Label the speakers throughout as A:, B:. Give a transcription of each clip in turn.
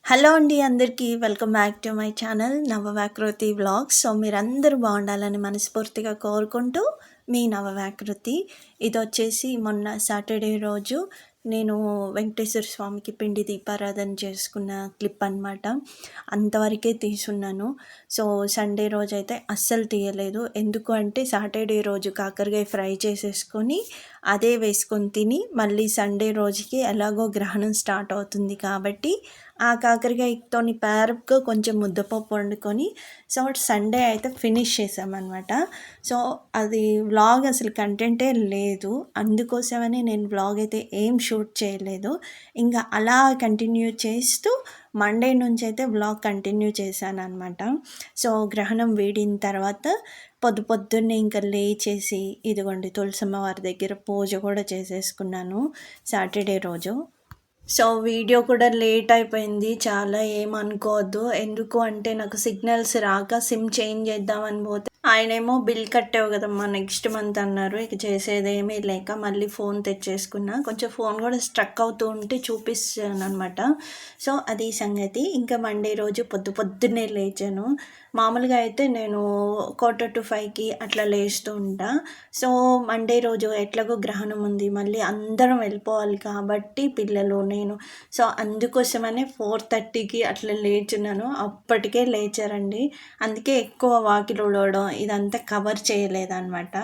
A: Hello అండి అందరికీ welcome back to my channel Navavyakruthi vlogs. So మీరందరూ బాగుండాలని మనస్ఫూర్తిగా కోరుకుంటూ మీ నవవ్యాకృతి. ఇది వచ్చేసి మొన్న సాటర్డే రోజు నేను వెంకటేశ్వర స్వామికి పిండి దీపారాధన చేసుకున్న క్లిప్ అనమాట. అంతవరకే తీసున్నాను. సో సండే రోజు అయితే అస్సలు తీయలేదు. ఎందుకు అంటే సాటర్డే రోజు కాకరకాయ ఫ్రై చేసేసుకొని అదే వేసుకొని తిని మళ్ళీ సండే రోజుకి ఎలాగో గ్రహణం స్టార్ట్ అవుతుంది కాబట్టి ఆ కాకరకాయతోని పేరపుగా కొంచెం ముద్దపప్పు వండుకొని సో సండే అయితే ఫినిష్ చేసామన్నమాట. సో అది వ్లాగ్ అసలు కంటెంటే లేదు, అందుకోసమని నేను వ్లాగ్ అయితే ఏం షూట్ చేయలేదు. ఇంకా అలా కంటిన్యూ చేస్తూ మండే నుంచి అయితే వ్లాగ్ కంటిన్యూ చేశాను అనమాట. సో గ్రహణం వీడిన తర్వాత పొద్దున్నే ఇంకా లేచేసి ఇదిగోండి తులసమ్మ వారి దగ్గర పూజ కూడా చేసేసుకున్నాను సాటర్డే రోజు. సో వీడియో కూడా లేట్ అయిపోయింది, చాలా ఏమనుకోవద్దు. ఎందుకు అంటే నాకు సిగ్నల్స్ రాక సిమ్ చేంజ్ చేద్దామని పోతే ఆయనేమో బిల్ కట్టావు కదమ్మా నెక్స్ట్ మంత్ అన్నారు. ఇక చేసేదేమీ లేక మళ్ళీ ఫోన్ తెచ్చేసుకున్నా. కొంచెం ఫోన్ కూడా స్ట్రక్ అవుతూ ఉంటే చూపిస్తాను అనమాట. సో అది సంగతి. ఇంకా మండే రోజు పొద్దున్నే లేచాను. మామూలుగా అయితే నేను 4:45కి అట్లా లేస్తూ ఉంటా. సో మండే రోజు ఎట్లాగో గ్రహణం ఉంది, మళ్ళీ అందరం వెళ్ళిపోవాలి కాబట్టి పిల్లలు నేను, సో అందుకోసమనే 4:30కి అట్లా లేచున్నాను. అప్పటికే లేచారండి. అందుకే ఎక్కువ వాకిలు ఊడవడం ఇదంతా కవర్ చేయలేదన్నమాట.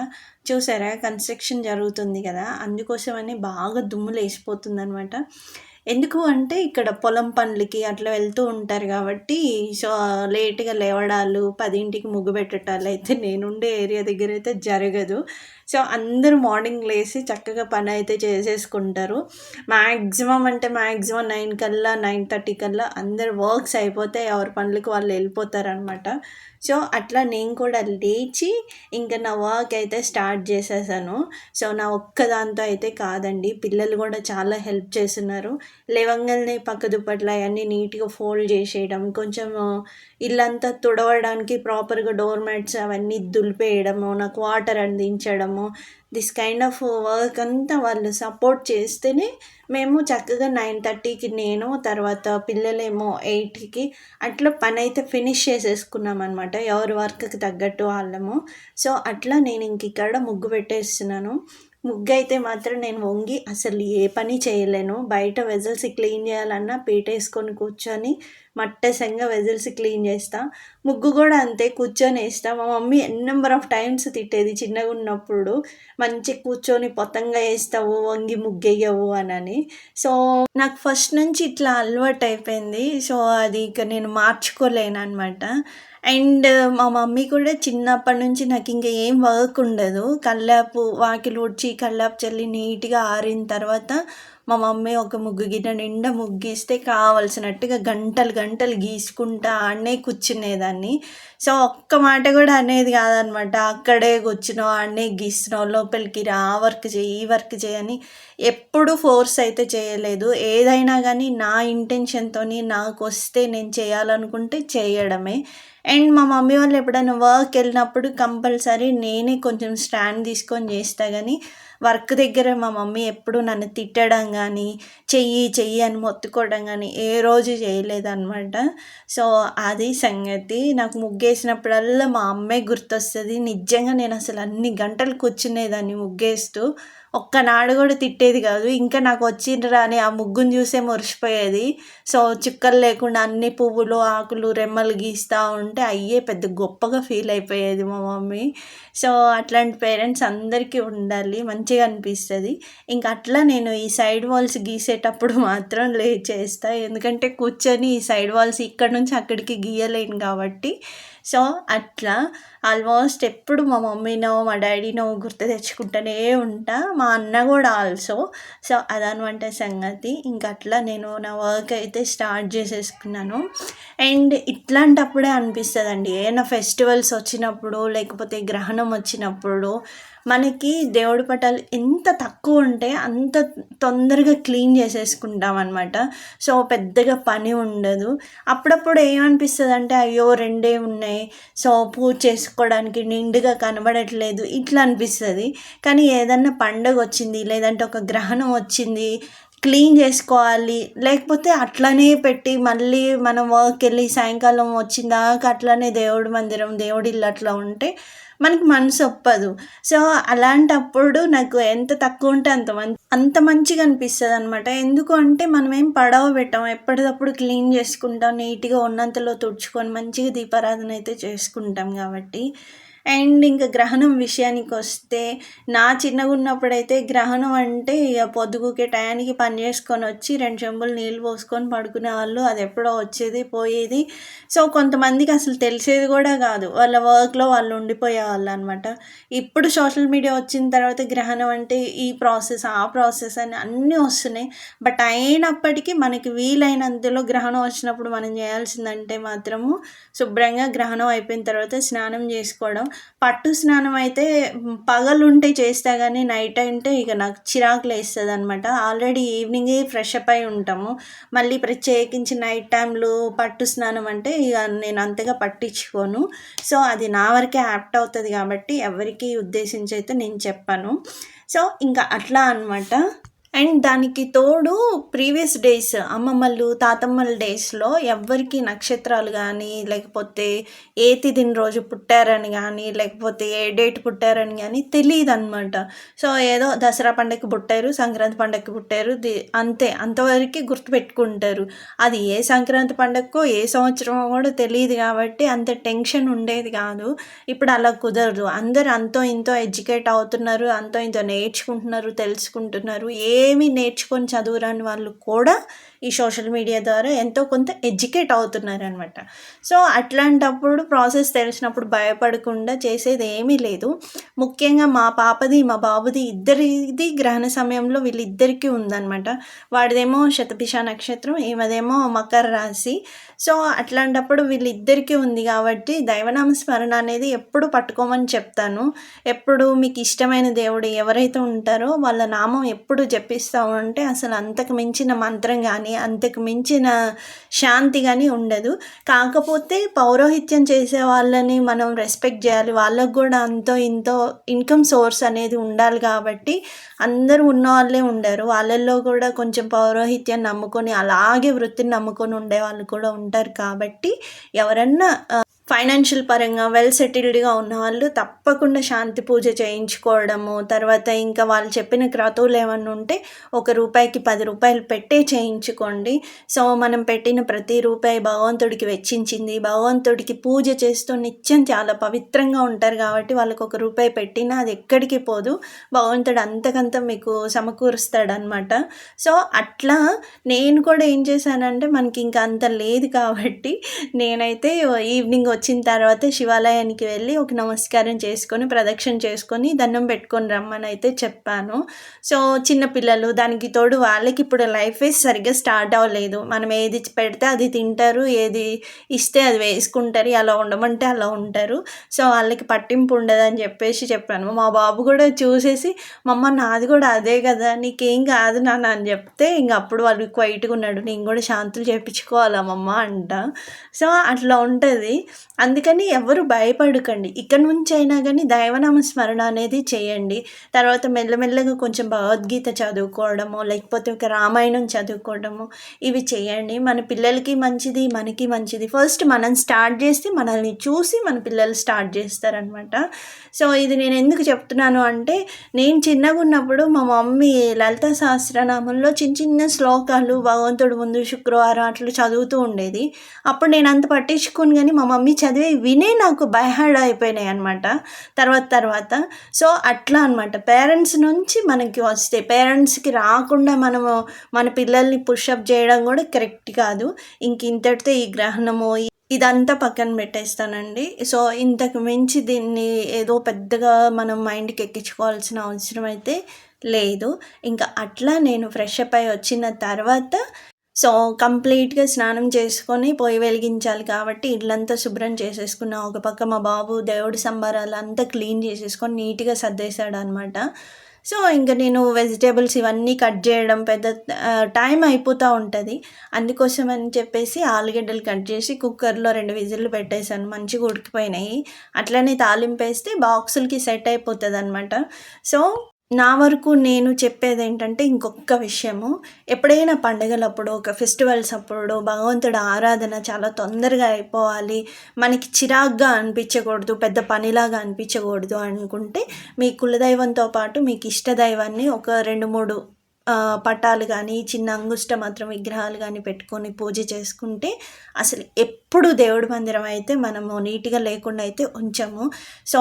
A: చూసారా కన్స్ట్రక్షన్ జరుగుతుంది కదా, అందుకోసమని బాగా దుమ్ము లేసిపోతుంది అనమాట. ఎందుకు అంటే ఇక్కడ పొలం పనులకి అట్లా వెళ్తూ ఉంటారు కాబట్టి సో లేట్గా లేవడాలు 10ంటికి ముగ్గు పెట్టడాలు అయితే నేనుండే ఏరియా దగ్గర అయితే జరగదు. సో అందరూ మార్నింగ్ లేచి చక్కగా పని అయితే చేసేసుకుంటారు. మ్యాక్సిమం 9 కల్లా 9:30 కల్లా అందరు వర్క్స్ అయిపోతే ఎవరి పనులకు వాళ్ళు వెళ్ళిపోతారనమాట. సో అట్లా నేను కూడా లేచి ఇంకా నా వర్క్ అయితే స్టార్ట్ చేసేసాను. సో నా ఒక్కదాంతో అయితే కాదండి, పిల్లలు కూడా చాలా హెల్ప్ చేస్తున్నారు. లేవంగానే పక్క దుప్పట్లు అవన్నీ నీట్గా ఫోల్డ్ చేసేయడం, కొంచెం ఇల్లంతా తుడవడానికి ప్రాపర్గా డోర్ మ్యాట్స్ అవన్నీ దులిపేయడము, నాకు వాటర్ అందించడము, దిస్ కైండ్ ఆఫ్ వర్క్ అంతా వాళ్ళు సపోర్ట్ చేస్తేనే మేము చక్కగా 9:30కి నేను, తర్వాత పిల్లలేమో 8కి అట్లా పని అయితే ఫినిష్ చేసేసుకున్నాం అనమాట, ఎవరి వర్క్కి తగ్గట్టు వాళ్ళము. సో అట్లా నేను ఇంక ఇక్కడ ముగ్గు పెట్టేస్తున్నాను. ముగ్గు అయితే మాత్రం నేను వంగి అసలు ఏ పని చేయలేను. బయట వెజల్స్ క్లీన్ చేయాలన్నా పీటేసుకొని కూర్చొని మట్టసంగా వెజల్స్ క్లీన్ చేస్తా. ముగ్గు కూడా అంతే కూర్చొని వేస్తా. మా మమ్మీ నెంబర్ ఆఫ్ టైమ్స్ తిట్టేది చిన్నగా ఉన్నప్పుడు, మంచి కూర్చొని పొతంగా వేస్తావు వంగి ముగ్గేయవు అని. సో నాకు ఫస్ట్ నుంచి ఇట్లా అలవాటు అయిపోయింది. సో అది ఇక నేను మార్చుకోలేను అనమాట. అండ్ మా మమ్మీ కూడా చిన్నప్పటి నుంచి నాకు ఇంకా ఏం వర్క్ ఉండదు. కల్లాపు వాకిలు ఊడ్చి కల్లాపు చల్లి నీట్గా ఆరిన తర్వాత మా మమ్మీ ఒక ముగ్గు గిన్నె నిండా ముగ్గిస్తే కావలసినట్టుగా గంటలు గీసుకుంటా ఆడనే కూర్చునేదాన్ని. సో ఒక్క మాట కూడా అనేది కాదనమాట. అక్కడే కూర్చున్నావు, ఆడనే గీస్తున్నావు, లోపలికి రా, ఆ వర్క్ చేయి ఈ వర్క్ చేయని ఎప్పుడు ఫోర్స్ అయితే చేయలేదు. ఏదైనా కానీ నా ఇంటెన్షన్తో నాకు వస్తే నేను చేయాలనుకుంటే చేయడమే. అండ్ మా మమ్మీ వాళ్ళు ఎప్పుడైనా వర్క్ వెళ్ళినప్పుడు కంపల్సరీ నేనే కొంచెం స్టాండ్ తీసుకొని చేస్తా. కానీ వర్క్ దగ్గర మా మమ్మీ ఎప్పుడు నన్ను తిట్టడం కానీ చెయ్యి అని మొత్తుకోవడం కానీ ఏ రోజు చేయలేదన్నమాట. సో అది సంగతి. నాకు ముగ్గేసినప్పుడల్లా మా అమ్మే గుర్తొస్తుంది. నిజంగా నేను అసలు అన్ని గంటలు కూర్చునేదాన్ని ముగ్గేస్తూ. ఒక్కనాడు కూడా తిట్టేది కాదు. ఇంకా నాకు వచ్చిండ్రా అని ఆ ముగ్గును చూసే మురిసిపోయేది. సో చుక్కలు లేకుండా అన్ని పువ్వులు ఆకులు రెమ్మలు గీస్తూ ఉంటే అయ్యే పెద్ద గొప్పగా ఫీల్ అయిపోయేది మా మమ్మీ. సో అట్లాంటి పేరెంట్స్ అందరికీ ఉండాలి, మంచిగా అనిపిస్తుంది. ఇంకా అట్లా నేను ఈ సైడ్ వాల్స్ గీసేటప్పుడు మాత్రం చేస్తా. ఎందుకంటే కూర్చొని ఈ సైడ్ వాల్స్ ఇక్కడ నుంచి అక్కడికి గీయలేను కాబట్టి. సో అట్లా ఆల్మోస్ట్ ఎప్పుడు మా మమ్మీనో మా డాడీనో గుర్తు తెచ్చుకుంటూనే ఉంటా, మా అన్న కూడా ఆల్సో. సో అదనమాట సంగతి. ఇంకా అట్లా నేను నా వర్క్ అయితే స్టార్ట్ చేసేసుకున్నాను. అండ్ ఇట్లాంటప్పుడే అనిపిస్తుంది అండి, ఏమైనా ఫెస్టివల్స్ వచ్చినప్పుడు లేకపోతే గ్రహణం వచ్చినప్పుడు మనకి దేవుడి పటాలు ఎంత తక్కువ ఉంటే అంత తొందరగా క్లీన్ చేసేసుకుంటాం అనమాట. సో పెద్దగా పని ఉండదు. అప్పుడప్పుడు ఏమనిపిస్తుంది అంటే అయ్యో 2 ఉన్నాయి, సో పూజ చేసుకోవడానికి నిండుగా కనబడట్లేదు ఇట్లా అనిపిస్తుంది. కానీ ఏదన్నా పండుగ వచ్చింది లేదంటే ఒక గ్రహణం వచ్చింది, క్లీన్ చేసుకోవాలి, లేకపోతే అట్లనే పెట్టి మళ్ళీ మనం వర్క్‌కెళ్ళి సాయంకాలం వచ్చిందాకా అట్లనే దేవుడి మందిరం, దేవుడి ఇల్లు అట్లా ఉంటే మనకి మనసు ఒప్పదు. సో, అలాంటప్పుడు నాకు ఎంత తక్కువ ఉంటే అంత మంచిగా అనిపిస్తదనమాట. ఎందుకు అంటే మనమేం పడవ పెట్టం. ఎప్పటిదప్పుడు క్లీన్ చేసుకుంటాం. నీట్‌గా ఉన్నంతలో తుడుచుకొని మంచిగా దీపారాధన అయితే చేసుకుంటాం కాబట్టి. అండ్ ఇంకా గ్రహణం విషయానికొస్తే, నా చిన్నగున్నప్పుడైతే గ్రహణం అంటే ఇక పొద్దుగుకే టయానికి పని చేసుకొని వచ్చి 2 చెంబులు నీళ్ళు పోసుకొని పడుకునేవాళ్ళు. అది ఎప్పుడో వచ్చేది, పోయేది. సో, కొంతమందికి అసలు తెలిసేది కూడా కాదు. వాళ్ళ వర్క్‌లో వాళ్ళు ఉండిపోయేవాళ్ళనమాట. ఇప్పుడు సోషల్ మీడియా వచ్చిన తర్వాత గ్రహణం అంటే ఈ ప్రాసెస్, ఆ ప్రాసెస్ అని అన్నీ వస్తున్నాయి. బట్ అయినప్పటికీ మనకి వీలైనంతలో గ్రహణం వచ్చినప్పుడు మనం చేయాల్సిందంటే మాత్రము శుభ్రంగా గ్రహణం అయిపోయిన తర్వాత స్నానం చేసుకోవడం. పట్టు స్నానం అయితే పగలుంటే చేస్తా గానీ నైట్ అంటే ఇక నాకు చిరాకులేస్తదనమాట. ఆల్రెడీ ఈవినింగే ఫ్రెష్ అప్ అయి ఉంటాము. మళ్ళీ ప్రత్యేకించి నైట్ టైమ్‌లో పట్టు స్నానం అంటే ఇక నేను అంతగా పట్టించుకోను. సో, అది నా వరకే యాప్ట్ అవుతది కాబట్టి ఎవరికీ ఉద్దేశించి అయితే నేను చెప్పను. సో, ఇంకా అట్లా అనమాట. అండ్ దానికి తోడు ప్రీవియస్ డేస్ అమ్మమ్మలు, తాతమ్మల డేస్‌లో ఎవ్వరికీ నక్షత్రాలు గానీ, లేకపోతే ఏ తిథిన రోజు పుట్టారని గానీ, లేకపోతే ఏ డేట్ పుట్టారని గానీ తెలీదనమాట. సో, ఏదో దసరా పండగకి పుట్టారు, సంక్రాంతి పండగకి పుట్టారు. అంతే. అంతవరకే గుర్తుపెట్టుకుంటారు. అది ఏ సంక్రాంతి పండగకో, ఏ సంవత్సరమో కూడా తెలీదు కాబట్టి అంత టెన్షన్ ఉండేది కాదు. ఇప్పుడు అలా కుదరదు. అందరూ అంతో ఇంతో ఎడ్యుకేట్ అవుతున్నారు. అంతో ఇంతో నేర్చుకుంటున్నారు, తెలుసుకుంటున్నారు. ఏమి నేర్చుకొని చదువురాని వాళ్ళు కూడా ఈ సోషల్ మీడియా ద్వారా ఎంతో కొంత ఎడ్యుకేట్ అవుతున్నారనమాట. సో, అట్లాంటప్పుడు ప్రాసెస్ తెలిసినప్పుడు భయపడకుండా చేసేది ఏమీ లేదు. ముఖ్యంగా మా పాపది, మా బాబుది ఇద్దరిది గ్రహణ సమయంలో వీళ్ళిద్దరికీ ఉందనమాట. వాడిదేమో శతభిష నక్షత్రం, ఈమెదేమో మకర రాశి. సో, అట్లాంటప్పుడు వీళ్ళిద్దరికీ ఉంది కాబట్టి దైవనామ స్మరణ అనేది ఎప్పుడు పట్టుకోమని చెప్తాను. ఎప్పుడు మీకు ఇష్టమైన దేవుడు ఎవరైతే ఉంటారో వాళ్ళ నామం ఎప్పుడు జపిస్తూ ఉంటే అసలు అంతకు మించిన మంత్రం కానీ, అంతకు మించిన శాంతి కానీ ఉండదు. కాకపోతే పౌరోహిత్యం చేసే వాళ్ళని మనం రెస్పెక్ట్ చేయాలి. వాళ్ళకు కూడా అంతో ఇంతో ఇన్కమ్ సోర్స్ అనేది ఉండాలి కాబట్టి అందరూ ఉన్నవాళ్ళే ఉండరు. వాళ్ళల్లో కూడా కొంచెం పౌరోహిత్యాన్ని నమ్ముకొని అలాగే వృత్తిని నమ్ముకొని ఉండేవాళ్ళు కూడా ఉంటారు కాబట్టి ఎవరన్నా ఫైనాన్షియల్ పరంగా వెల్ సెటిల్డ్‌గా ఉన్నవాళ్ళు తప్పకుండా శాంతి పూజ చేయించుకోవడము, తర్వాత ఇంకా వాళ్ళు చెప్పిన క్రతువులు ఏమన్నా ఉంటే రూపాయికి 10 రూపాయలు పెట్టే చేయించుకోండి. సో, మనం పెట్టిన ప్రతి రూపాయి భగవంతుడికి వెచ్చించింది. భగవంతుడికి పూజ చేస్తూ నిత్యం చాలా పవిత్రంగా ఉంటారు కాబట్టి వాళ్ళకి రూపాయి పెట్టినా అది ఎక్కడికి పోదు. భగవంతుడు అంతకంత మీకు సమకూరుస్తాడనమాట. సో, అట్లా నేను కూడా ఏం చేశానంటే మనకి ఇంకా అంత లేదు కాబట్టి నేనైతే ఈవినింగ్ వచ్చిన తర్వాత శివాలయానికి వెళ్ళి ఒక నమస్కారం చేసుకొని, ప్రదక్షిణ చేసుకొని, దండం పెట్టుకొని రమ్మని అయితే చెప్పాను. సో, చిన్నపిల్లలు దానికి తోడు వాళ్ళకి ఇప్పుడు లైఫే సరిగ్గా స్టార్ట్ అవ్వలేదు. మనం ఏది పెడితే అది తింటారు, ఏది ఇస్తే అది వేసుకుంటారు, అలా ఉండమంటే అలా ఉంటారు. సో, వాళ్ళకి పట్టింపు ఉండదని చెప్పాను. మా బాబు కూడా చూసేసి మమ్మ నాది కూడా అదే కదా, నీకేం కాదు నాన్న అని చెప్తే ఇంక అప్పుడు వాళ్ళు క్వైట్‌గా ఉన్నాడు. నేను కూడా శాంతులు చేపించుకోవాలా మమ్మ అంట. సో, అట్లా ఉంటుంది. అందుకని ఎవరు భయపడకండి. ఇక నుంచైనా కానీ దైవనామ స్మరణ అనేది చేయండి. తర్వాత మెల్లమెల్లగా కొంచెం భగవద్గీత చదువుకోవడము, లేకపోతే ఒక రామాయణం చదువుకోవడము ఇవి చేయండి. మన పిల్లలకి మంచిది, మనకి మంచిది. ఫస్ట్ మనం స్టార్ట్ చేస్తే మనల్ని చూసి మన పిల్లలు స్టార్ట్ చేస్తారనమాట. సో, ఇది నేను ఎందుకు చెప్తున్నాను అంటే నేను చిన్నగా ఉన్నప్పుడు మా మమ్మీ లలితా సహస్రనామంలో చిన్న చిన్న శ్లోకాలు భగవంతుడు ముందు శుక్రవారం అట్లా చదువుతూ ఉండేది. అప్పుడు నేను అంత పట్టించుకోను కానీ మా మమ్మీ చదివి వినే నాకు బై హార్ట్ అయిపోయినాయి అనమాట తర్వాత. సో, అట్లా అనమాట. పేరెంట్స్ నుంచి మనకి వస్తాయి. పేరెంట్స్‌కి రాకుండా మనము మన పిల్లల్ని పుషప్ చేయడం కూడా కరెక్ట్ కాదు. ఇంతటితో ఈ గ్రహణము ఇదంతా పక్కన పెట్టేస్తానండి. సో, ఇంతకు మించి దీన్ని ఏదో పెద్దగా మనం మైండ్‌కి ఎక్కించుకోవాల్సిన అవసరం అయితే లేదు. ఇంకా అట్లా నేను ఫ్రెష్ అప్ అయ్యి వచ్చిన తర్వాత సో, కంప్లీట్‌గా స్నానం చేసుకొని పొయ్యి వెలిగించాలి కాబట్టి ఇల్లంతా శుభ్రం చేసేసుకున్నా. ఒక పక్క మా బాబు దేవుడి సంబరాలంతా క్లీన్ చేసేసుకొని నీట్‌గా సర్దేశాడనమాట. సో, ఇంక నేను వెజిటబుల్స్ ఇవన్నీ కట్ చేయడం టైం అయిపోతూ ఉంటుంది. అందుకోసం అని చెప్పేసి ఆలుగడ్డలు కట్ చేసి కుక్కర్‌లో 2 విజిల్లు పెట్టేశాను. మంచిగా ఉడికిపోయినాయి. అట్లనే తాలింపేస్తే బాక్సులకి సెట్ అయిపోతుందనమాట. సో, నా వరకు నేను చెప్పేదేంటంటే ఇంకొక్క విషయము, ఎప్పుడైనా పండుగలప్పుడు, ఒక ఫెస్టివల్స్ అప్పుడు భగవంతుడి ఆరాధన చాలా తొందరగా అయిపోవాలి, మనకి చిరాకుగా అనిపించకూడదు, పెద్ద పనిలాగా అనిపించకూడదు అనుకుంటే, మీ కులదైవంతో పాటు మీకు ఇష్టదైవాన్ని ఒక 2, 3 పటాలు గానీ, చిన్న అంగుష్ట మాత్రం విగ్రహాలు గానీ పెట్టుకొని పూజ చేసుకుంటే, అసలు ఎప్పుడు దేవుడి మందిరం అయితే మనము నీట్‌గా లేకుండా అయితే ఉంచము. సో,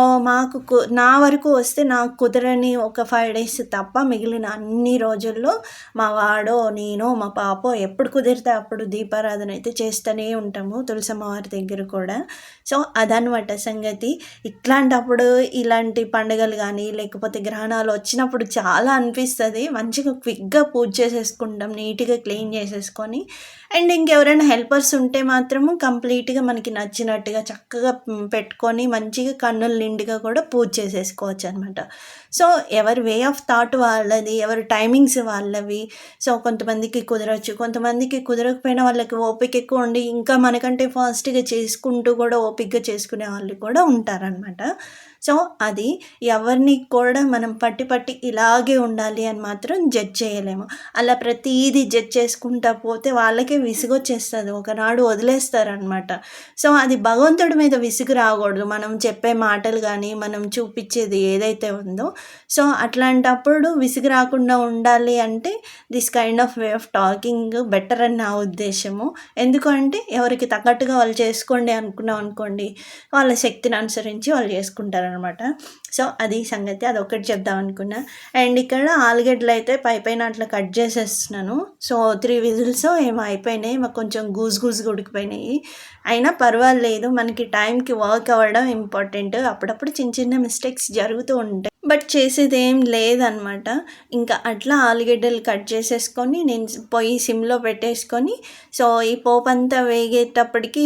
A: నా వరకు వస్తే నాకు కుదరని ఒక 5 డేస్ తప్ప మిగిలిన అన్ని రోజుల్లో మా వాడో, నేనో, మా పాపో ఎప్పుడు కుదిరితే అప్పుడు దీపారాధన అయితే చేస్తూనే ఉంటాము తులసమ్మ వారి దగ్గర కూడా. సో, అదనమాట సంగతి. ఇట్లాంటప్పుడు ఇలాంటి పండుగలు గానీ, లేకపోతే గ్రహణాలు వచ్చినప్పుడు చాలా అనిపిస్తది. మంచిగా క్విక్‌గా పూజ చేసేసుకుంటాం. నీట్‌గా క్లీన్ చేసేసుకొని. అండ్ ఇంకెవరైనా హెల్పర్స్ ఉంటే మాత్రము కంప్లీట్‌గా మనకి నచ్చినట్టుగా చక్కగా పెట్టుకొని మంచిగా కన్నుల నిండుగా కూడా పూజ చేసేసుకోవచ్చనమాట. సో, ఎవరి వే ఆఫ్ థాట్ వాళ్ళది, ఎవరి టైమింగ్స్ వాళ్ళవి. సో, కొంతమందికి కుదరొచ్చు, కొంతమందికి కుదరకపోయినా వాళ్ళకి ఓపిక ఎక్కువ ఉండి ఇంకా మనకంటే ఫాస్ట్‌గా చేసుకుంటూ కూడా ఓపికగా చేసుకునే వాళ్ళు కూడా ఉంటారనమాట. సో, అది ఎవరిని కూడా మనం పట్టి ఇలాగే ఉండాలి అని మాత్రం జడ్జ్ చేయలేము. అలా ప్రతీదీ జడ్జ్ చేసుకుంటా పోతే వాళ్ళకే విసుగొచ్చేస్తది. ఒకనాడు వదిలేస్తారనమాట. సో, అది భగవంతుడి మీద విసుగు రాకూడదు. మనం చెప్పే మాటలు గానీ, మనం చూపిచ్చేది ఏదైతే ఉందో, సో, అట్లాంటప్పుడు విసుగు రాకుండా ఉండాలి అంటే this kind of way of talking better అని నా ఉద్దేశము. ఎందుకు అంటే ఎవరికి తగ్గట్టుగా వాళ్ళు చేసుకోండి అనుకున్నాం అనుకోండి, వాళ్ళ శక్తిని అనుసరించి వాళ్ళు చేసుకుంటారనమాట. సో, అది సంగతి. అదొక్కటి చెప్దామనుకున్నా. అండ్ ఇక్కడ ఆలుగడ్డలయితే పైపైన అట్లా కట్ చేసేస్తున్నాను. సో, 3 విజిల్సో ఏమో అయిపోయినాయి. మాకు కొంచెం గూసుగా ఉడికిపోయినాయి. అయినా పర్వాలేదు. మనకి టైంకి వర్క్ అవ్వడం ఇంపార్టెంట్. అప్పుడప్పుడు చిన్న మిస్టేక్స్ జరుగుతూ ఉంటాయి. బట్ చేసేదేం లేదనమాట. ఇంకా అట్లా ఆలుగడ్డలు కట్ చేసేసుకొని నేను పొయ్యి సిమ్‌లో పెట్టేసుకొని, సో, ఈ పోపంతా వేగేటప్పటికి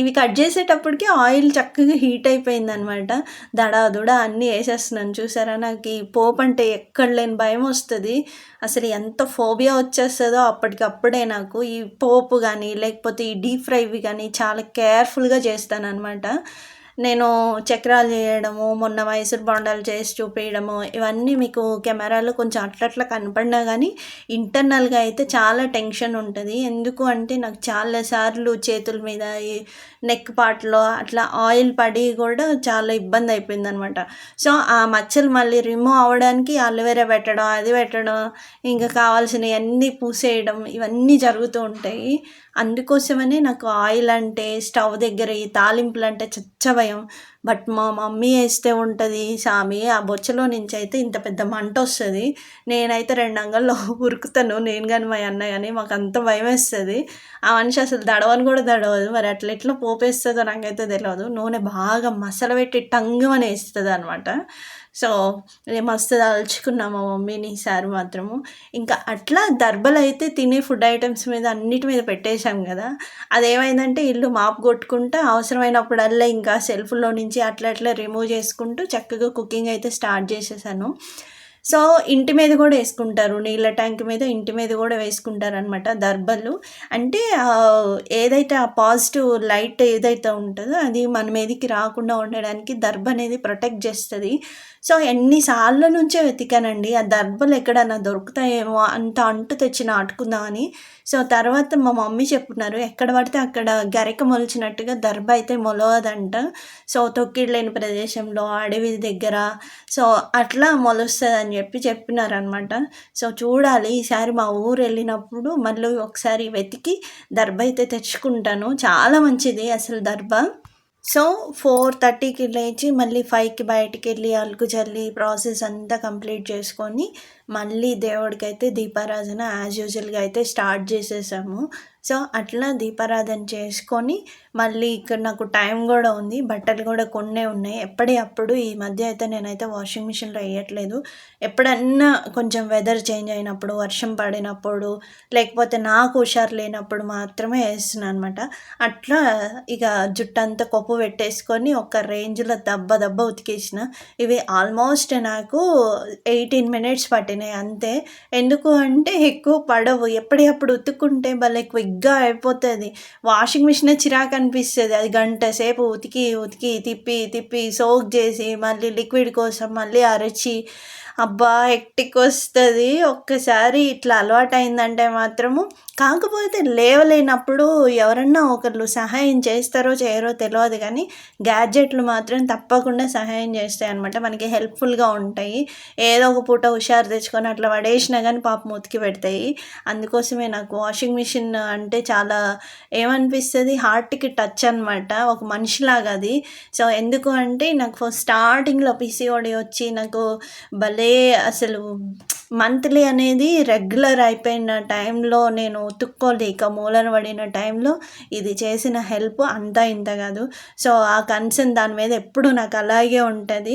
A: ఇవి కట్ చేసేటప్పటికి ఆయిల్ చక్కగా హీట్ అయిపోయిందనమాట. దడా అన్నీ ఏసేస్తున్నాను. చూసారా? నాకు ఈ పోపంటే ఎక్కడ లేని భయమొస్తది. అసలు ఎంత ఫోబియా వచ్చేస్తదో అప్పటికప్పుడే నాకు. ఈ పోపు గానీ, లేకపోతే ఈ డీప్ ఫ్రైవి గానీ చాలా కేర్‌ఫుల్‌గా చేస్తాననమాట. నేను చక్రాలు చేయడము, మొన్న మైసూర్ బోండాలు చేసి చూపియడము, ఇవన్నీ మీకు కెమెరాలో కొంచెం అట్లట్లా కనపడినా గానీ, ఇంటర్నల్‌గా అయితే చాలా టెన్షన్ ఉంటది. ఎందుకు అంటే నాకు చాలా సార్లు చేతుల మీద, ఈ నెక్ పార్ట్‌లో అట్లా ఆయిల్ పడి గూడా చాలా ఇబ్బందయిపోయిందనమాట. సో, ఆ మచ్చలు మళ్ళీ రిమూవ్ అవ్వడానికి అలోవెరా పెట్టడం, అది పెట్టడం, ఇంకా కావాల్సినయన్నీ పూసేయడం, ఇవన్నీ జరుగుతూ ఉంటాయి. అందుకోసమనే నాకు ఆయిల్ అంటే, స్టవ్ దగ్గర ఈ తాలింపులంటే భయం. బట్ మా మమ్మీ ఏస్తే ఉంటది సామి, ఆ బొచ్చలో నుంచయితే ఇంత పెద్ద మంటొస్తది. నేనైతే 2 అంగల్లో ఉరుకుతాను. నేను గాని, మా అన్న గాని. మాకంత భయమేస్తది. ఆ మనిషి అసలు దడవని కూడా దడవదు. మరి అట్లెట్లా పోపేస్తదో నాకైతే తెలవదు. నూనె బాగా మసలబెట్టి టంగుమని ఏస్తదనమాట. సో, నేను మస్తు తలుచుకున్నా మా మమ్మీని ఈసారి మాత్రము. ఇంకా అట్లా దర్బలైతే తినే ఫుడ్ ఐటెమ్స్ మీద అన్నిటి మీద పెట్టేసాం గదా! అదేమైందంటే ఇల్లు మాపు కొట్టుకుంటా అవసరమైనప్పుడల్లా ఇంకా సెల్ఫ్‌లో నుంచి అట్లా రిమూవ్ చేసుకుంటూ చక్కగా కుకింగ్ అయితే స్టార్ట్ చేసేసాను. సో, ఇంటి మీద గూడా యేసుకుంటారు. నీళ్ళ ట్యాంక్ మీద, ఇంటి మీద గూడా వేసుకుంటారనమాట దర్బలు. అంటే ఏదైతే ఆ పాజిటివ్ లైట్ ఏదైతే ఉంటదో అది మన మీదకి రాకుండా ఉండడానికి దర్బ అనేది ప్రొటెక్ట్ జేస్తది. సో, ఎన్ని సార్ల నుంచో వెతికానండి. ఆ దర్బలు ఎక్కడన్నా దొరుకుతాయేమో అంత అంటు తెచ్చి నాటుకుందామని. సో, తర్వాత మా మమ్మీ చెప్పున్నారు, ఎక్కడ పడితే అక్కడ గరిక మొలిచినట్టుగా దర్బ అయితే మొలవదంట. సో, తొక్కిడి లేని ప్రదేశంలో, అడవి దగ్గర, సో, అట్లా మొలుస్తదని చెప్పినారనమాట. సో, చూడాలి ఈసారి మా ఊరెళ్ళినప్పుడు మళ్ళీ ఒకసారి వెతికి దర్బ అయితే తెచ్చుకుంటాను. చాలా మంచిది అసలు దర్బ. సో, 4:30కి లేచి మళ్ళీ 5కి బయటికెళ్ళి అలుకు చల్లి ప్రాసెస్ అంతా కంప్లీట్ చేసుకొని, మళ్ళీ దేవుడికైతే దీపారాధన యాజ్ యూజువల్‌గా అయితే స్టార్ట్ చేసేసాము. సో, అట్లా దీపారాధన చేసుకొని మళ్ళీ ఇక్కడ నాకు టైం గూడా ఉంది. బట్టలు గూడా కొన్నే ఉన్నాయి. ఎప్పటియి ఈ మధ్య అయితే నేనైతే వాషింగ్ మిషన్‌లో ఎయట్లేదు. ఎప్పుడన్నా కొంచెం వెదర్ చేంజ్ అయినప్పుడు, వర్షం పడినప్పుడు, లేకపోతే నాకు హుషారు లేనప్పుడు మాత్రమే ఏస్తున్నాననమాట. అట్లా ఇక జుట్టంతా కొప్పు పెట్టేసుకొని ఒక రేంజ్‌లో దబ్బ ఉతికేసిన. ఇవి ఆల్మోస్ట్ నాకు 18 మినిట్స్ పట్టినాయి అయిపోయినాయి అంతే. ఎందుకు అంటే ఎక్కువ పడవు. ఎప్పటికప్పుడు ఉతుక్కుంటే భలే క్విక్‌గా అయిపోతది. వాషింగ్ మిషనే చిరాకనిపిస్తది. అది గంట సేపు ఉతికి, ఉతికి, తిప్పి, తిప్పి, సోక్ చేసి, మళ్ళీ లిక్విడ్ కోసం మళ్ళీ అరచి, అబ్బా! హెక్టిక్ ఒక్కసారి ఇట్లా అలవాటయిందంటే మాత్రము. కాకపోతే లేవలేనప్పుడు ఎవరన్నా ఒకళ్ళు సహాయం చేస్తారో, చేయరో తెలవదు గానీ, గ్యాడ్జెట్లు మాత్రం తప్పకుండా సహాయం చేస్తాయనమాట. మనకి హెల్ప్‌ఫుల్‌గా ఉంటాయి. ఏదో ఒక పూట హుషారు తెచ్చుకొని అట్లా పడేసినా గానీ పాపం ఉతికి పెడతాయి. అందుకోసమే నాకు వాషింగ్ మిషన్ అంటే చాలా ఏమనిపిస్తది, హార్ట్‌కి టచ్ అనమాట. ఒక మనిషిలాగా అది. సో, ఎందుకు అంటే నాకు స్టార్టింగ్‌లో పీసీఓడీ వచ్చి నాకు భలే అసలు మంత్లీ అనేది రెగ్యులర్ అయిపోయిన టైంలో, నేను ఉతుక్కోలేక మూలన పడిన టైంలో ఇది చేసిన హెల్ప్ అంతా ఇంత కాదు. సో, ఆ కన్సర్న్ దాని మీద ఎప్పుడూ నాకు అలాగే ఉంటది.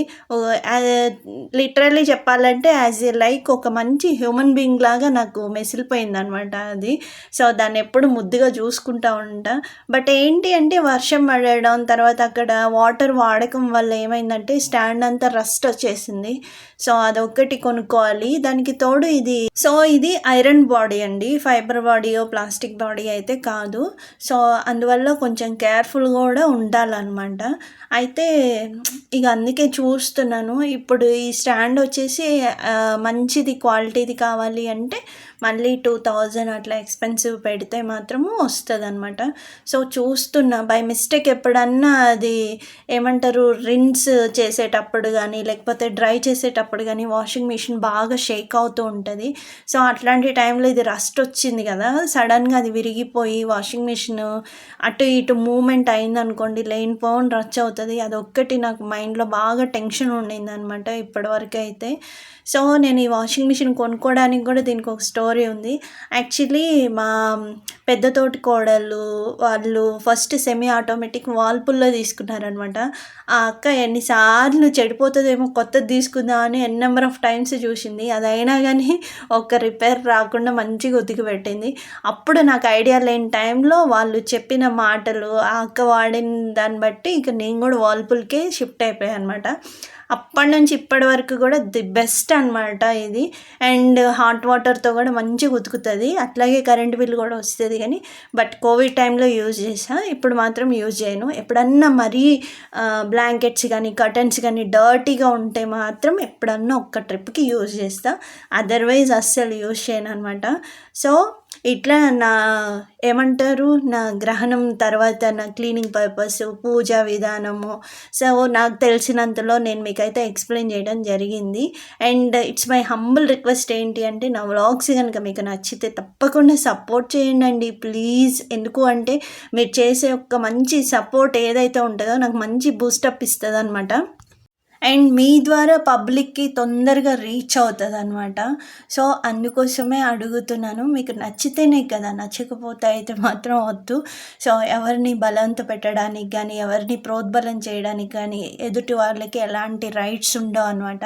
A: లిటరల్లీ చెప్పాలంటే లైక్ ఒక మంచి హ్యూమన్ బీయింగ్ లాగా నాకు మెసిలిపోయిందనమాట అది. సో, దాన్ని ఎప్పుడు ముద్దుగా చూసుకుంటా ఉంటా. బట్ ఏంటి అంటే వర్షం పడడం, తర్వాత అక్కడ వాటర్ వాడకం వల్ల ఏమైందంటే స్టాండ్ అంతా రస్ట్ వచ్చేసింది. సో, అదొక్కటి కొనుక్కోవాలి. దానికి తోడు ఇది ఐరన్ బాడీ అండి. ఫైబర్ బాడీయో, ప్లాస్టిక్ బాడీ అయితే కాదు. సో, అందువల్ల కొంచెం కేర్‌ఫుల్ కూడా ఉండాలనమాట. అయితే ఇక అందుకే చూస్తున్నాను. ఇప్పుడు ఈ స్టాండ్ వచ్చేసి మంచిది క్వాలిటీది కావాలి అంటే మళ్ళీ 2000 అట్లా ఎక్స్‌పెన్సివ్ పెడితే మాత్రము వస్తదనమాట. సో, చూస్తున్నా బై మిస్టేక్ ఎప్పుడన్నా అది ఏమంటారు, రిన్స్ చేసేటప్పుడు గానీ, లేకపోతే డ్రై చేసేటప్పుడు గానీ వాషింగ్ మిషన్ బాగా షేక్ అవుతూ ఉంటది. సో, అట్లాంటి టైంలో ఇది రస్ట్ వచ్చింది కదా! సడన్‌గా అది విరిగిపోయి వాషింగ్ మిషన్ అటు ఇటు మూవ్‌మెంట్ అయిందనుకోండి, లేనిపోని రచ్చ అవుతది. అదొక్కటి నాకు మైండ్‌లో బాగా టెన్షన్ ఉండిందనమాట ఇప్పటివరకైతే. సో, నేను ఈ వాషింగ్ మిషన్ కొనుక్కోవడానికి కూడా దీనికి ఒక స్టోరీ ఉంది. యాక్చువల్లీ మా పెద్ద తోటి కోడళ్ళు వాళ్ళు ఫస్ట్ సెమీ ఆటోమేటిక్ వాల్‌పుల్‌లో తీసుకున్నారనమాట. ఆ అక్క ఎన్నిసార్లు చెడిపోతదేమో కొత్తది తీసుకుందాం అని నెంబర్ ఆఫ్ టైమ్స్ చూసింది. అదైనా గానీ ఒక్క రిపేర్ రాకుండా మంచిగా ఉతికి పెట్టింది. అప్పుడు నాకు ఐడియా లేని టైంలో వాళ్ళు చెప్పిన మాటలు, ఆ అక్క వాడిన దాన్ని బట్టి ఇక నేను కూడా వాల్‌పుల్‌కే షిఫ్ట్ అయిపోయా అనమాట. అప్పటినుంచి ఇప్పటి వరకు కూడా ది బెస్ట్ అనమాట ఇది. అండ్ హాట్ వాటర్‌తో కూడా మంచిగా ఉతుకుతది. అట్లాగే కరెంట్ బిల్ కూడా వస్తది గానీ, బట్ కోవిడ్ టైంలో యూజ్ చేశా. ఇప్పుడు మాత్రం యూజ్ చేయను. ఎప్పుడన్నా మరీ బ్లాంకెట్స్ కానీ, కర్టన్స్ కానీ డర్టీగా ఉంటే మాత్రం ఎప్పుడన్నా ఒక్క ట్రిప్‌కి యూజ్ చేస్తా. అదర్‌వైజ్ అస్సలు యూజ్ చేయననమాట. సో, ఇట్లా నా గ్రహణం తర్వాత నా క్లీనింగ్ పర్పస్, పూజా విధానము, సో, నాకు తెలిసినంతలో నేను మీకైతే ఎక్స్‌ప్లెయిన్ చేయడం జరిగింది. And it's my humble request ఏంటి అంటే, నా వ్లాగ్స్ గనుక మీకు నచ్చితే తప్పకుండా సపోర్ట్ చేయండండి ప్లీజ్. ఎందుకు అంటే మీరు చేసే ఒక మంచి సపోర్ట్ ఏదైతే ఉంటదో నాకు మంచి బూస్టప్ ఇస్తదనమాట. అండ్ మీ ద్వారా పబ్లిక్‌కి తొందరగా రీచ్ అవుతదనమాట. సో, అందుకోసమే అడుగుతున్నాను. మీకు నచ్చితేనే కదా! నచ్చకపోతే అయితే మాత్రం వద్దు. సో, ఎవరిని బలవంత పెట్టడానికి గానీ, ఎవరిని ప్రోద్బలం చేయడానికి గానీ, ఎదుటి వాళ్ళకి ఎలాంటి రైట్స్ ఉండవనమాట.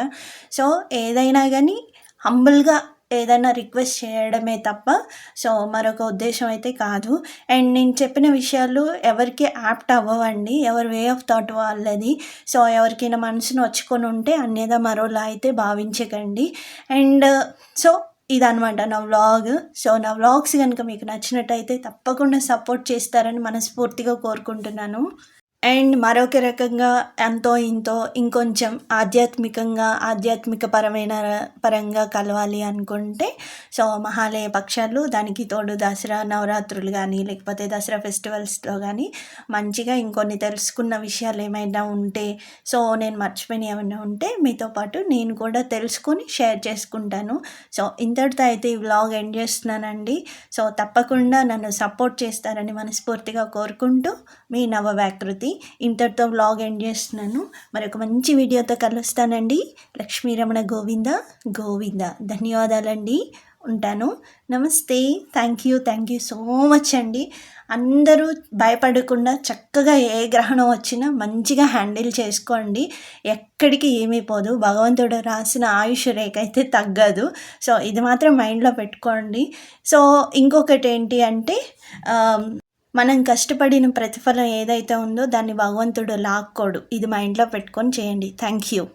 A: సో, ఏదైనా గానీ హంబుల్‌గా ఏదైనా రిక్వెస్ట్ చేయడమే తప్ప సో, మరొక ఉద్దేశం అయితే కాదు. అండ్ నేను చెప్పిన విషయాలు ఎవరికీ యాప్ట్ అవ్వవండి. ఎవరి వే ఆఫ్ థాట్ వాళ్ళది. సో, ఎవరికైనా మనసు నొచ్చుకొని ఉంటే అన్యదా మరోలా అయితే భావించకండి. అండ్ సో, ఇదనమాట నా వ్లాగ్. సో, నా వ్లాగ్స్ గనుక మీకు నచ్చినట్టయితే తప్పకుండా సపోర్ట్ చేస్తారని మనస్ఫూర్తిగా కోరుకుంటున్నాను. అండ్ మరొక రకంగా అంతో ఇంతో ఇంకొంచెం ఆధ్యాత్మిక పరంగా కలవాలి అనుకుంటే సో, మహాలయ పక్షాలు, దానికి తోడు దసరా నవరాత్రులు కానీ, లేకపోతే దసరా ఫెస్టివల్స్లో కానీ మంచిగా ఇంకొన్ని తెలుసుకున్న విషయాలు ఏమైనా ఉంటే, సో, నేను మర్చిపోయినవి ఏమైనా ఉంటే మీతో పాటు నేను కూడా తెలుసుకొని షేర్ చేసుకుంటాను. సో, ఇంతటితో అయితే ఈ వ్లాగ్ ఎండ్ చేస్తున్నానండి. సో, తప్పకుండా నన్ను సపోర్ట్ చేస్తారని మనస్ఫూర్తిగా కోరుకుంటూ మీ నవవ్యాకృతి ఇంతటితో వ్లాగ్ ఎండ్ చేస్తున్నాను. మరొక మంచి వీడియోతో కలుస్తానండి. లక్ష్మీరమణ గోవింద గోవింద. ధన్యవాదాలండి. ఉంటాను. నమస్తే. థ్యాంక్ యూ సో మచ్ అండి. అందరూ భయపడకుండా చక్కగా ఏ గ్రహణం వచ్చినా మంచిగా హ్యాండిల్ చేసుకోండి. ఎక్కడికి ఏమీ పోదు. భగవంతుడు రాసిన ఆయుష్ రేఖ అయితే తగ్గదు. సో, ఇది మాత్రం మైండ్లో పెట్టుకోండి. సో, ఇంకొకటి ఏంటి అంటే మనం కష్టపడిన ప్రతిఫలం ఏదైతే ఉందో దాన్ని భగవంతుడు లాక్కోడు. ఇది మైండ్లో పెట్టుకొని చేయండి. Thank you.